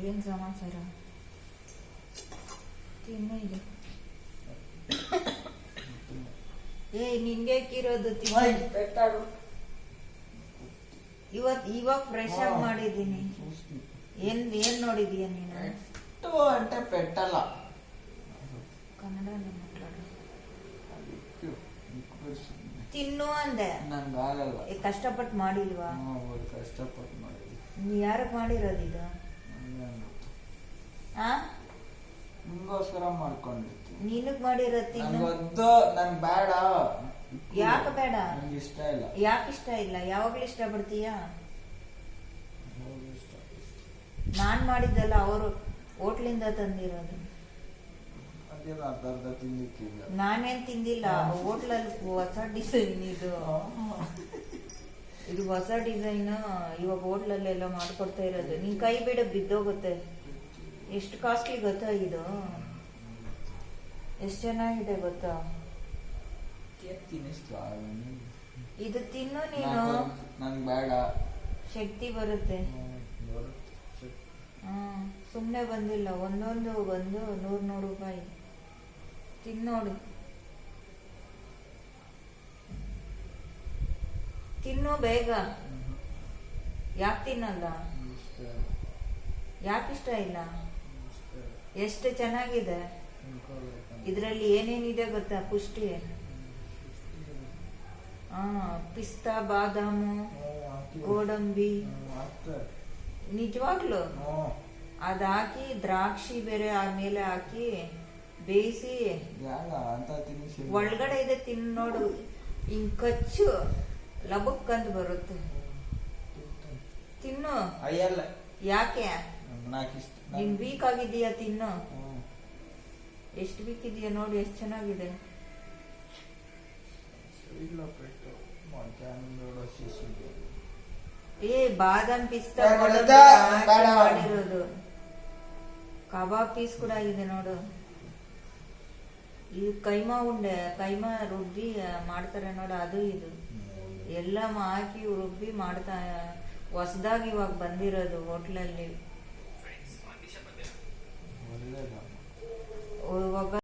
ಏನ್ ಸಮಾಚಾರ? ತಿನ್ನು ಇದು. ನಿಂಗೆ ಕಿರೋದು ಇವಾಗ ಫ್ರೆಶ್ ಆಗಿ ಮಾಡಿದ್ದೀನಿ. ಏನ್ ನೋಡಿದೀಯ ನೀನು? అంటే పెట్టాల ಕನ್ನಡ ಮಾತಾಡು. ತಿನ್ನು ಅಂದೆ. ನಂಗೆ ಆಗಲ್ಲ. ಕಷ್ಟಪಟ್ಟು ಮಾಡಿಲ್ವಾ? ಕಷ್ಟಪಟ್ಟು ಮಾಡಿದ್ವಿ. ನೀ ಯಾರಕ್ ಮಾಡಿರೋದು ಇದು? ನಿಂಗೋಸ್ಕರ ಮಾಡ್ಕೊಂಡಿರ್ತೀನಿ. ನೀನಕ್ ಮಾಡಿರೋದು ತಿನ್ನು. ನನ್ ಬೇಡ. ಯಾಕೆ ಬೇಡ? ನಂಗೆ ಇಷ್ಟ ಇಲ್ಲ. ಯಾಕೆ ಇಷ್ಟ ಇಲ್ಲ? ಯಾವಾಗ್ಲೂ ಇಷ್ಟ ಪಡ್ತೀಯ? ನಾನ್ ಮಾಡಿದ್ದಲ್ಲ, ಅವರು ಹೋಟ್ಲಿಂದ ತಂದಿರೋದು. ಅರ್ಧ ತಿಂದಿಕ್ಕಿಲ್ಲ. ನಾನೇನ್ ತಿಂದಿಲ್ಲ. ಹೋಟ್ಲಲ್ಲಿ ಹೊಸ ಡಿಸೈನ್ ಇದು. ಇದು ಹೊಸ ಡಿಸೈನ್. ಇವಾಗ ಹೋಟ್ಲಲ್ಲೆಲ್ಲ ಮಾಡ್ಕೊಡ್ತಾ ಇರೋದು. ನಿನ್ ಕೈ ಬಿಡ ಬಿದ್ದೋಗುತ್ತೆ. ಎಷ್ಟು ಕಾಸ್ಟ್ಲಿ ಗೊತ್ತಾ ಇದು? ಎಷ್ಟು ಚೆನ್ನಾಗಿದೆ ಗೊತ್ತಾ? ಇದು ತಿನ್ನು ನೀನು. ನಂಗೆ ಬೇಡ. ಶಕ್ತಿ ಬರುತ್ತೆ. ಸುಮ್ನೆ ಬಂದಿಲ್ಲ. ಒಂದೊಂದು ಬಂದು 100 ರೂಪಾಯಿ. ತಿನ್ನೋಡು. ತಿನ್ನು ಬೇಗ. ಯಾಕೆ ತಿನ್ನಲ್ಲ? ಯಾಕೆ ಇಷ್ಟ ಇಲ್ಲ? ಎಷ್ಟು ಚೆನ್ನಾಗಿದೆ. ಇದರಲ್ಲಿ ಏನೇನಿದೆ ಗೊತ್ತಾ? ಪುಷ್ಟಿ. ಪಿಸ್ತಾ, ಬಾದಾಮು, ಗೋಡಂಬಿ. ನಿಜವಾಗ್ಲು ಅದಾಕಿ ದ್ರಾಕ್ಷಿ ಬೇರೆ ಆಮೇಲೆ ಹಾಕಿ ಬೇಯಿಸಿ ಒಳಗಡೆ ಇದೆ. ತಿನ್ ನೋಡು. ಹಿಂಗ್ ಕಚ್ಚು, ಲಬಕ್ ಅಂತ ಬರುತ್ತೆ. ತಿನ್ನು. ಯಾಕೆ? ನಿನ್ ವೀಕ್ ಆಗಿದೀಯ? ತಿನ್ನು. ಎಷ್ಟು ವೀಕ್ ಇದೆಯಾ ನೋಡಿ. ಎಷ್ಟು ಚೆನ್ನಾಗಿದೆ. ಬಾದಾಮ್ ಪಿಸ್ತಾ ಮಾಡಿರೋದು. ಕಬಾಬ್ ಪೀಸ್ ಕೂಡ ಇದೆ ನೋಡು. ಇದು ಕೈಮಾ ಉಂಡೆ. ಕೈಮಾ ರುಬ್ಬಿ ಮಾಡ್ತಾರೆ ನೋಡು. ಅದು ಇದು ಎಲ್ಲ ಹಾಕಿ ರುಬ್ಬಿ ಮಾಡ್ತಾ ಹೊಸದಾಗಿ ಇವಾಗ ಬಂದಿರೋದು ಹೋಟ್ಲಲ್ಲಿ.